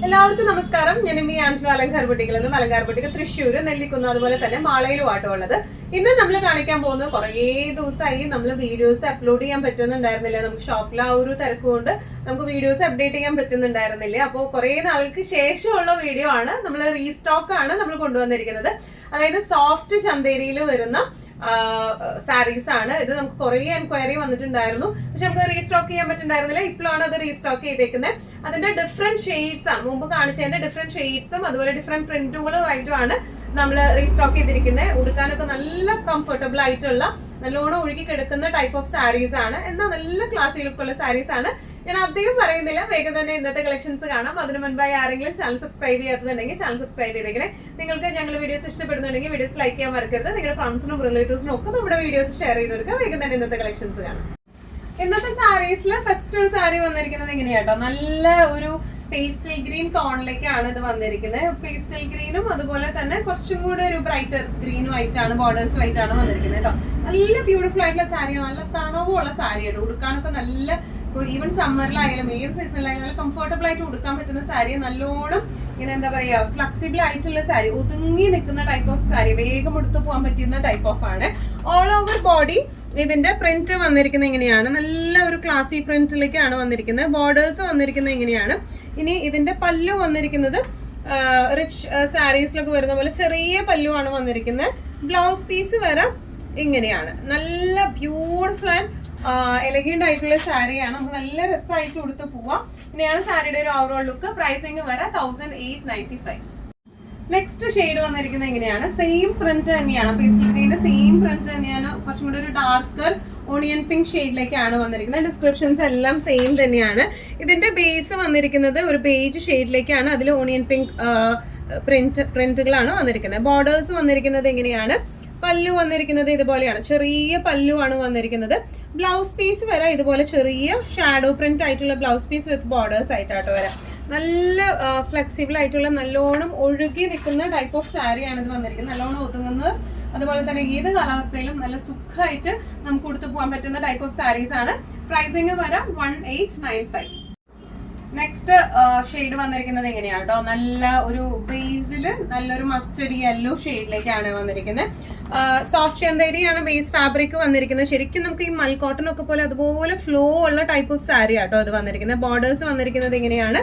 എല്ലാവർക്കും നമസ്കാരം. ഞാൻ ഈ അലങ്കാർ ബുട്ടിക്കിൽ നിന്നും അലങ്കാർ ബുട്ടിക്ക് തൃശ്ശൂർ, നെല്ലിക്കുന്ന്, അതുപോലെ തന്നെ മാളയിലും ആട്ടോ ഉള്ളത്. ഇന്ന് നമ്മൾ കാണിക്കാൻ പോകുന്നത് കുറേ ദിവസമായി നമ്മൾ വീഡിയോസ് അപ്ലോഡ് ചെയ്യാൻ പറ്റുന്നുണ്ടായിരുന്നില്ല. നമുക്ക് ഷോപ്പിൽ ആ ഒരു തിരക്കുകൊണ്ട് നമുക്ക് വീഡിയോസ് അപ്ഡേറ്റ് ചെയ്യാൻ പറ്റുന്നുണ്ടായിരുന്നില്ല. അപ്പോൾ കുറേ നാൾക്ക് ശേഷമുള്ള വീഡിയോ ആണ്, നമ്മൾ റീസ്റ്റോക്ക് ആണ് നമ്മൾ കൊണ്ടുവന്നിരിക്കുന്നത്. അതായത് സോഫ്റ്റ് ചന്തേരിയിൽ വരുന്ന സാരീസ് ആണ് ഇത്. നമുക്ക് കുറേ എൻക്വയറി വന്നിട്ടുണ്ടായിരുന്നു, പക്ഷെ നമുക്ക് റീസ്റ്റോക്ക് ചെയ്യാൻ പറ്റുന്നുണ്ടായിരുന്നില്ല. ഇപ്പോഴാണ് അത് റീസ്റ്റോക്ക് ചെയ്തേക്കുന്നത്. അതിന്റെ ഡിഫറെന്റ് ഷെയ്ഡ്സ് ആണ്, മുമ്പ് കാണിച്ചതിന്റെ ഡിഫറെന്റ് ഷെയ്ഡ്സും അതുപോലെ ഡിഫറെന്റ് പ്രിന്റുകളുമായിട്ടുമാണ് നമ്മൾ റീസ്റ്റോക്ക് ചെയ്തിരിക്കുന്നത്. ഉടുക്കാനൊക്കെ നല്ല കംഫർട്ടബിൾ ആയിട്ടുള്ള, നല്ലോണം ഒഴുകി കിടക്കുന്ന ടൈപ്പ് ഓഫ് സാരീസ് ആണ്. എന്നാൽ നല്ല ക്ലാസി ലുക്കുള്ള സാരീസ് ആണ്. ഞാൻ അധികം പറയുന്നില്ല, വേഗം തന്നെ ഇന്നത്തെ കളക്ഷൻസ് കാണാം. അതിന് മുൻപായി ആരെങ്കിലും ചാനൽ സബ്സ്ക്രൈബ് ചെയ്യാത്തുണ്ടെങ്കിൽ ചാനൽ സബ്സ്ക്രൈബ് ചെയ്തേക്കണേ. നിങ്ങൾക്ക് ഞങ്ങളുടെ വീഡിയോസ് ഇഷ്ടപ്പെടുന്നുണ്ടെങ്കിൽ വീഡിയോസ് ലൈക്ക് ചെയ്യാൻ മറക്കരുത്. നിങ്ങളുടെ ഫ്രണ്ട്സിനും റിലേറ്റീവ്സിനും ഒക്കെ നമ്മുടെ വീഡിയോസ് ഷെയർ ചെയ്ത് കൊടുക്കുക. വേഗം തന്നെ ഇന്നത്തെ കളക്ഷൻസ് കാണാം. ഇന്നത്തെ സാരീസിൽ ഫസ്റ്റ് ഒരു സാരി വന്നിരിക്കുന്നത് എങ്ങനെയാട്ടോ, നല്ല ഒരു പേസ്റ്റൽ ഗ്രീൻ ടോണിലേക്കാണ് ഇത് വന്നിരിക്കുന്നത്. പേസ്റ്റൽ ഗ്രീനും അതുപോലെ തന്നെ കുറച്ചും കൂടെ ഒരു ബ്രൈറ്റർ ഗ്രീനും ആയിട്ടാണ്, ബോർഡേഴ്സും ആയിട്ടാണ് വന്നിരിക്കുന്നത് കേട്ടോ. നല്ല ബ്യൂട്ടിഫുൾ ആയിട്ടുള്ള സാരിയാണ്, നല്ല തണവുള്ള സാരിയാണ്. ഉടുക്കാനൊക്കെ നല്ല, ഈവൻ സമ്മറിലായാലും ഏത് സീസണിലായാലും നല്ല കംഫർട്ടബിൾ ആയിട്ട് ഉടുക്കാൻ പറ്റുന്ന സാരി. നല്ലോണം ഇങ്ങനെ എന്താ പറയാ, ഫ്ലെക്സിബിൾ ആയിട്ടുള്ള സാരി, ഒതുങ്ങി നിൽക്കുന്ന ടൈപ്പ് ഓഫ് സാരി, വേഗം എടുത്തു പോകാൻ പറ്റുന്ന ടൈപ്പ് ഓഫ് ആണ്. ഓൾ ഓവർ ബോഡി ഇതിന്റെ പ്രിന്റ് വന്നിരിക്കുന്നത് ഇങ്ങനെയാണ്, നല്ല ഒരു ക്ലാസി പ്രിന്റിലേക്കാണ് വന്നിരിക്കുന്നത്. ബോർഡേഴ്സ് വന്നിരിക്കുന്നത് ഇങ്ങനെയാണ്. ഇനി ഇതിന്റെ പല്ലു വന്നിരിക്കുന്നത് റിച്ച് സാരീസിലൊക്കെ വരുന്ന പോലെ ചെറിയ പല്ലു ആണ് വന്നിരിക്കുന്നത്. ബ്ലൗസ് പീസ് വരെ ഇങ്ങനെയാണ്. നല്ല ബ്യൂട്ടിഫുൾ ആൻഡ് എലഗന്റ് ആയിട്ടുള്ള സാരിയാണ്. നമുക്ക് നല്ല രസമായിട്ട് ഉടുത്ത് പോവാം. ഇങ്ങനെയാണ് സാരിയുടെ ഒരു ഓവറോൾ ലുക്ക്. പ്രൈസിങ് വരെ 1895. നെക്സ്റ്റ് ഷെയ്ഡ് വന്നിരിക്കുന്നത് എങ്ങനെയാണ്, സെയിം പ്രിന്റ് തന്നെയാണ്, പേസ്റ്റൽ ഗ്രീന്റെ സെയിം പ്രിന്റ് തന്നെയാണ്. കുറച്ചും കൂടി ഒരു ഡാർക്കർ ഓണിയൻ പിങ്ക് ഷെയ്ഡിലേക്കാണ് വന്നിരിക്കുന്നത്. ഡിസ്ക്രിപ്ഷൻസ് എല്ലാം സെയിം തന്നെയാണ്. ഇതിന്റെ ബേസ് വന്നിരിക്കുന്നത് ഒരു ബേജ് ഷെയ്ഡിലേക്കാണ്. അതിൽ ഓണിയൻ പിങ്ക് പ്രിന്റുകളാണ് വന്നിരിക്കുന്നത്. ബോർഡേഴ്സ് വന്നിരിക്കുന്നത് എങ്ങനെയാണ്, പല്ലു വന്നിരിക്കുന്നത് ഇതുപോലെയാണ്, ചെറിയ പല്ലു ആണ് വന്നിരിക്കുന്നത്. ബ്ലൗസ് പീസ് വരെ ഇതുപോലെ ചെറിയ ഷാഡോ പ്രിന്റ് ആയിട്ടുള്ള ബ്ലൗസ് പീസ് വിത്ത് ബോർഡേഴ്സ് ആയിട്ടാട്ടോ വരാം. നല്ല ഫ്ലെക്സിബിൾ ആയിട്ടുള്ള, നല്ലോണം ഒഴുകി നിൽക്കുന്ന ടൈപ്പ് ഓഫ് സാരിയാണ് ഇത് വന്നിരിക്കുന്നത്. നല്ലോണം ഒതുങ്ങുന്നത്, അതുപോലെ തന്നെ ഏത് കാലാവസ്ഥയിലും നല്ല സുഖമായിട്ട് നമുക്ക് കൊടുത്തു പോകാൻ പറ്റുന്ന ടൈപ്പ് ഓഫ് സാരീസ് ആണ്. പ്രൈസിങ് വരാം 1895. നെക്സ്റ്റ് ഷെയ്ഡ് വന്നിരിക്കുന്നത് എങ്ങനെയാണ് കേട്ടോ, നല്ല ഒരു ബേസില് നല്ലൊരു മസ്റ്റർഡ് യെല്ലോ ഷെയ്ഡിലേക്കാണ് വന്നിരിക്കുന്നത്. സോഫ്റ്റ് ചന്തേരിയാണ് ബേസ് ഫാബ്രിക് വന്നിരിക്കുന്നത്. ശരിക്കും നമുക്ക് ഈ മൽ കോട്ടൺ ഒക്കെ പോലെ അതുപോലെ ഫ്ലോ ഉള്ള ടൈപ്പ് ഓഫ് സാരി ആട്ടോ അത് വന്നിരിക്കുന്നത്. ബോർഡേഴ്സ് വന്നിരിക്കുന്നത് എങ്ങനെയാണ്,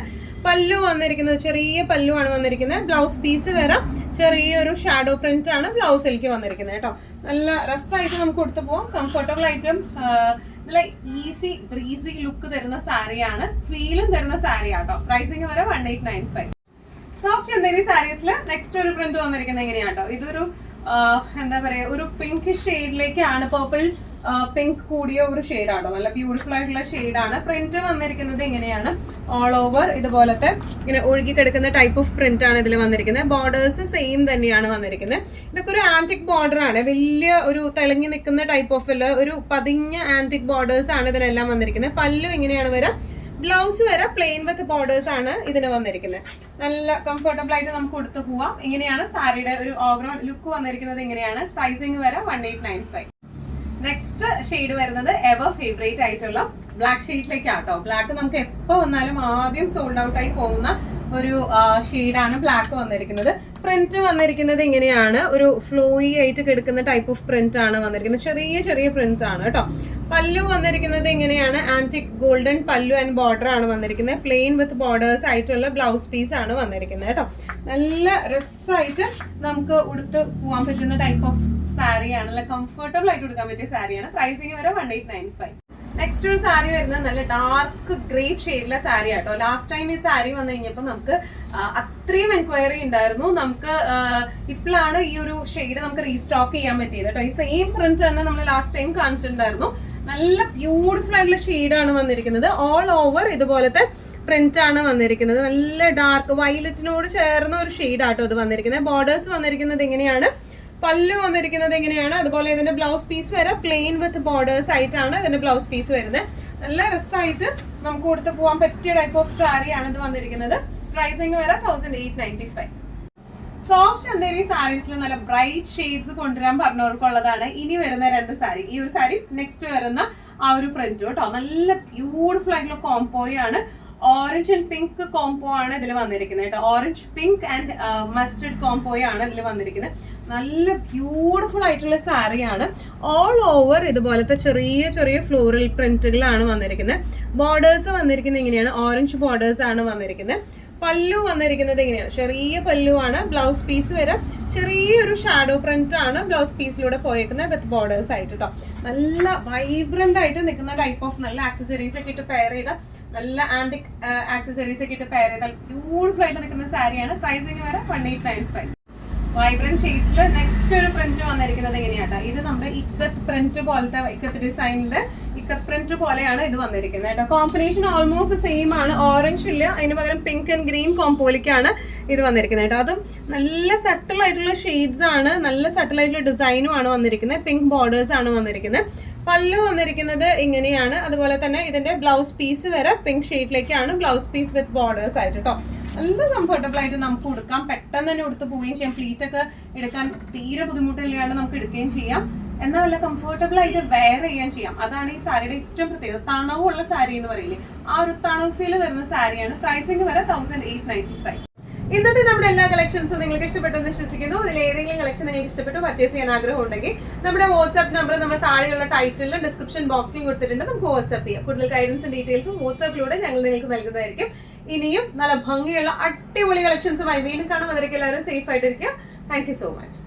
പല്ലു വന്നിരിക്കുന്നത് ചെറിയ പല്ലു ആണ് വന്നിരിക്കുന്നത്. ബ്ലൗസ് പീസ് വരെ ചെറിയൊരു ഷാഡോ പ്രിന്റ് ആണ് ബ്ലൗസിലേക്ക് വന്നിരിക്കുന്നത് കേട്ടോ. നല്ല രസമായിട്ട് നമുക്ക് കൊടുത്തു പോകാം. കംഫർട്ടബിൾ ആയിട്ടും നല്ല ഈസി ബ്രീസി ലുക്ക് തരുന്ന സാരിയാണ്, ഫീലും തരുന്ന സാരി ആട്ടോ. പ്രൈസിങ് വരെ 1895. സോഫ്റ്റ് ചന്തേരി സാരീസിൽ നെക്സ്റ്റ് ഒരു പ്രിന്റ് വന്നിരിക്കുന്നത് എങ്ങനെയാട്ടോ, ഇതൊരു എന്താ പറയാ, ഒരു പിങ്ക് ഷെയ്ഡിലേക്കാണ്, പേർപ്പിൾ പിങ്ക് കൂടിയ ഒരു ഷെയ്ഡാണോ, നല്ല ബ്യൂട്ടിഫുൾ ആയിട്ടുള്ള ഷെയ്ഡാണ്. പ്രിന്റ് വന്നിരിക്കുന്നത് ഇങ്ങനെയാണ്, ഓൾ ഓവർ ഇതുപോലത്തെ ഇങ്ങനെ ഒഴുകി കിടക്കുന്ന ടൈപ്പ് ഓഫ് പ്രിന്റ് ആണ് ഇതിൽ വന്നിരിക്കുന്നത്. ബോർഡേഴ്സ് സെയിം തന്നെയാണ് വന്നിരിക്കുന്നത്. ഇതൊക്കെ ഒരു ആന്റിക് ബോർഡർ ആണ്, വലിയ ഒരു തിളങ്ങി നിൽക്കുന്ന ടൈപ്പ് ഓഫ് ഒരു പതിഞ്ഞ ആന്റിക് ബോർഡേഴ്സ് ആണ് ഇതിനെല്ലാം വന്നിരിക്കുന്നത്. പല്ലു ഇങ്ങനെയാണ് വരാം. ബ്ലൗസ് വരെ പ്ലെയിൻ വിത്ത് ബോർഡേഴ്സ് ആണ് ഇതിന് വന്നിരിക്കുന്നത്. നല്ല കംഫർട്ടബിൾ ആയിട്ട് നമുക്ക് കൊടുത്തു പോവാം. ഇങ്ങനെയാണ് സാരിയുടെ ഒരു ഓവറോൾ ലുക്ക് വന്നിരിക്കുന്നത്. ഇങ്ങനെയാണ്. പ്രൈസിങ് വരെ 1895. നെക്സ്റ്റ് ഷെയ്ഡ് വരുന്നത് എവർ ഫേവറേറ്റ് ആയിട്ടുള്ള ബ്ലാക്ക് ഷെയ്ഡിലേക്കാട്ടോ. ബ്ലാക്ക് നമുക്ക് എപ്പോ വന്നാലും ആദ്യം സോൾഡ് ഔട്ട് ആയി പോകുന്ന ഒരു ഷെയ്ഡാണ് ബ്ലാക്ക് വന്നിരിക്കുന്നത്. പ്രിന്റ് വന്നിരിക്കുന്നത് ഇങ്ങനെയാണ്, ഒരു ഫ്ലോയി ആയിട്ട് കിടക്കുന്ന ടൈപ്പ് ഓഫ് പ്രിന്റ് ആണ് വന്നിരിക്കുന്നത്. ചെറിയ ചെറിയ പ്രിന്റ്സ് ആണ് കേട്ടോ. പല്ലു വന്നിരിക്കുന്നത് ഇങ്ങനെയാണ്, ആന്റിക് ഗോൾഡൻ പല്ലു ആൻഡ് ബോർഡർ ആണ് വന്നിരിക്കുന്നത്. പ്ലെയിൻ വിത്ത് ബോർഡേഴ്സ് ആയിട്ടുള്ള ബ്ലൗസ് പീസ് ആണ് വന്നിരിക്കുന്നത് കേട്ടോ. നല്ല രസമായിട്ട് നമുക്ക് ഉടുത്ത് പോകാൻ പറ്റുന്ന ടൈപ്പ് ഓഫ് സാരിയാണ്, നല്ല കംഫർട്ടബിൾ ആയിട്ട് കൊടുക്കാൻ പറ്റിയ സാരിയാണ്. പ്രൈസിങ് വരെ 1895. നെക്സ്റ്റ് ഒരു സാരി വരുന്നത് നല്ല ഡാർക്ക് ഗ്രേപ്പ് ഷെയ്ഡിലെ സാരി ആട്ടോ. ലാസ്റ്റ് ടൈം ഈ സാരി വന്നു കഴിഞ്ഞപ്പോൾ നമുക്ക് അത്രയും എൻക്വയറി ഉണ്ടായിരുന്നു. നമുക്ക് ഇപ്പോഴാണ് ഈ ഒരു ഷെയ്ഡ് നമുക്ക് റീസ്റ്റോക്ക് ചെയ്യാൻ പറ്റിയത് കേട്ടോ. ഈ സെയിം പ്രിന്റ് തന്നെ നമ്മൾ ലാസ്റ്റ് ടൈം കാണിച്ചിട്ടുണ്ടായിരുന്നു. നല്ല ബ്യൂട്ടിഫുൾ ആയിട്ടുള്ള ഷെയ്ഡാണ് വന്നിരിക്കുന്നത്. ഓൾ ഓവർ ഇതുപോലത്തെ പ്രിന്റ് ആണ് വന്നിരിക്കുന്നത്. നല്ല ഡാർക്ക് വയലറ്റിനോട് ചേർന്ന ഒരു ഷെയ്ഡ് ആട്ടോ ഇത് വന്നിരിക്കുന്നത്. ബോർഡേഴ്സ് വന്നിരിക്കുന്നത് എങ്ങനെയാണ്, പല്ലു വന്നിരിക്കുന്നത് എങ്ങനെയാണ്, അതുപോലെ ഇതിന്റെ ബ്ലൗസ് പീസ് വരെ പ്ലെയിൻ വിത്ത് ബോർഡേഴ്സ് ആയിട്ടാണ് ഇതിന്റെ ബ്ലൗസ് പീസ് വരുന്നത്. നല്ല രസമായിട്ട് നമുക്ക് കൊടുത്തു പോകാൻ പറ്റിയ ടൈപ്പ് ഓഫ് സാരിയാണ് ഇത് വന്നിരിക്കുന്നത്. പ്രൈസിങ് വരെ 1895. സോഫ്റ്റ് ചന്തേരി സാരീസിൽ നല്ല ബ്രൈറ്റ് ഷെയ്ഡ്സ് കൊണ്ടുവരാൻ പറഞ്ഞവർക്കുള്ളതാണ് ഇനി വരുന്ന രണ്ട് സാരി. ഈ ഒരു സാരി നെക്സ്റ്റ് വരുന്ന ആ ഒരു പ്രിന്റ് കേട്ടോ. നല്ല ബ്യൂട്ടിഫുൾ ആയിട്ടുള്ള കോംബോയാണ്. ഓറഞ്ച് ആൻഡ് പിങ്ക് കോംബോ ആണ് ഇതിൽ വന്നിരിക്കുന്നത് കേട്ടോ. ഓറഞ്ച് പിങ്ക് ആൻഡ് മസ്റ്റർഡ് കോംബോയാണ് ഇതിൽ വന്നിരിക്കുന്നത്. നല്ല ബ്യൂട്ടിഫുൾ ആയിട്ടുള്ള സാരിയാണ്. ഓൾ ഓവർ ഇതുപോലത്തെ ചെറിയ ചെറിയ ഫ്ലോറൽ പ്രിന്റുകളാണ് വന്നിരിക്കുന്നത്. ബോർഡേഴ്സ് വന്നിരിക്കുന്നത് ഇങ്ങനെയാണ്, ഓറഞ്ച് ബോർഡേഴ്സ് ആണ് വന്നിരിക്കുന്നത്. പല്ലു വന്നിരിക്കുന്നത് ഇങ്ങനെയാണ്, ചെറിയ പല്ലുവാണ്. ബ്ലൗസ് പീസ് വരെ ചെറിയൊരു ഷാഡോ പ്രിന്റ് ആണ് ബ്ലൗസ് പീസിലൂടെ പോയേക്കുന്നത് വിത്ത് ബോർഡേഴ്സ് ആയിട്ട് കേട്ടോ. നല്ല വൈബ്രന്റ് ആയിട്ട് നിൽക്കുന്ന ടൈപ്പ് ഓഫ് നല്ല ആക്സസറീസ് ഒക്കെ ഇട്ട് പെയർ ചെയ്ത, നല്ല ആന്റിക് ആക്സസറീസ് ഒക്കെ ഇട്ട് പെയർ ചെയ്താൽ ബ്യൂട്ടിഫുൾ ആയിട്ട് നിൽക്കുന്ന സാരിയാണ്. പ്രൈസിങ് വരെ 1895. വൈബ്രന്റ് ഷെയ്ഡ്സിൽ നെക്സ്റ്റ് ഒരു പ്രിന്റ് വന്നിരിക്കുന്നത് എങ്ങനെയാട്ടോ, ഇത് നമ്മുടെ ഇക്കത്ത് പ്രിന്റ് പോലത്തെ, ഇക്കത്ത് ഡിസൈനിന്റെ ഇക്കത്ത് പ്രിന്റ് പോലെയാണ് ഇത് വന്നിരിക്കുന്നത് കേട്ടോ. കോമ്പിനേഷൻ ഓൾമോസ്റ്റ് സെയിം ആണ്. ഓറഞ്ച് ഇല്ല, അതിന് പകരം പിങ്ക് ആൻഡ് ഗ്രീൻ കോംപോയിലേക്കാണ് ഇത് വന്നിരിക്കുന്നത് കേട്ടോ. അതും നല്ല സട്ടിൽ ആയിട്ടുള്ള ഷെയ്ഡ്സ് ആണ്, നല്ല സട്ടിൽ ആയിട്ടുള്ള ഡിസൈനും ആണ് വന്നിരിക്കുന്നത്. പിങ്ക് ബോർഡേഴ്സ് ആണ് വന്നിരിക്കുന്നത്. പല്ലു വന്നിരിക്കുന്നത് ഇങ്ങനെയാണ്. അതുപോലെ തന്നെ ഇതിന്റെ ബ്ലൗസ് പീസ് വരെ പിങ്ക് ഷെയ്ഡിലേക്കാണ് ബ്ലൗസ് പീസ് വിത്ത് ബോർഡേഴ്സ് ആയിട്ട് കേട്ടോ. നല്ല കംഫർട്ടബിൾ ആയിട്ട് നമുക്ക് കൊടുക്കാം, പെട്ടെന്ന് തന്നെ എടുത്ത് പോവുകയും ചെയ്യാം. പ്ലീറ്റ് ഒക്കെ എടുക്കാൻ തീരെ ബുദ്ധിമുട്ടില്ലാണ്ട് നമുക്ക് എടുക്കുകയും ചെയ്യാം. എന്നാൽ നല്ല കംഫർട്ടബിൾ ആയിട്ട് വെയർ ചെയ്യാൻ ചെയ്യാം. അതാണ് ഈ സാരിയുടെ ഏറ്റവും പ്രത്യേകത. തണവുള്ള സാരി എന്ന് പറയില്ലേ, ആ ഒരു തണവ് ഫീൽ വരുന്ന സാരിയാണ്. പ്രൈസിങ് വരെ 1895. ഇന്നത്തെ നമ്മുടെ എല്ലാ കളക്ഷൻസും നിങ്ങൾക്ക് ഇഷ്ടപ്പെട്ടെന്ന് വിശ്വസിക്കുന്നു. ഇതിൽ ഏതെങ്കിലും കളക്ഷൻ നിങ്ങൾക്ക് ഇഷ്ടപ്പെട്ടു പർച്ചേസ് ചെയ്യാൻ ആഗ്രഹം ഉണ്ടെങ്കിൽ നമ്മുടെ വാട്സ്ആപ്പ് നമ്പർ നമ്മുടെ താഴെയുള്ള ടൈറ്റിലും ഡിസ്ക്രിപ്ഷൻ ബോക്സിലും കൊടുത്തിട്ടുണ്ട്. നമുക്ക് വാട്സ്ആപ്പ് ചെയ്യാം. കൂടുതൽ ഗൈഡൻസും ഡീറ്റെയിൽസും വാട്സ്ആപ്പിലൂടെ ഞങ്ങൾ നിങ്ങൾക്ക് നൽകുന്നതായിരിക്കും. ഇനിയും നല്ല ഭംഗിയുള്ള അടിപൊളി കളക്ഷൻസുമായി വീണ്ടും കാണാം. അതിലേക്ക് എല്ലാവരും സേഫ് ആയിട്ടിരിക്കുക. Thank you so much.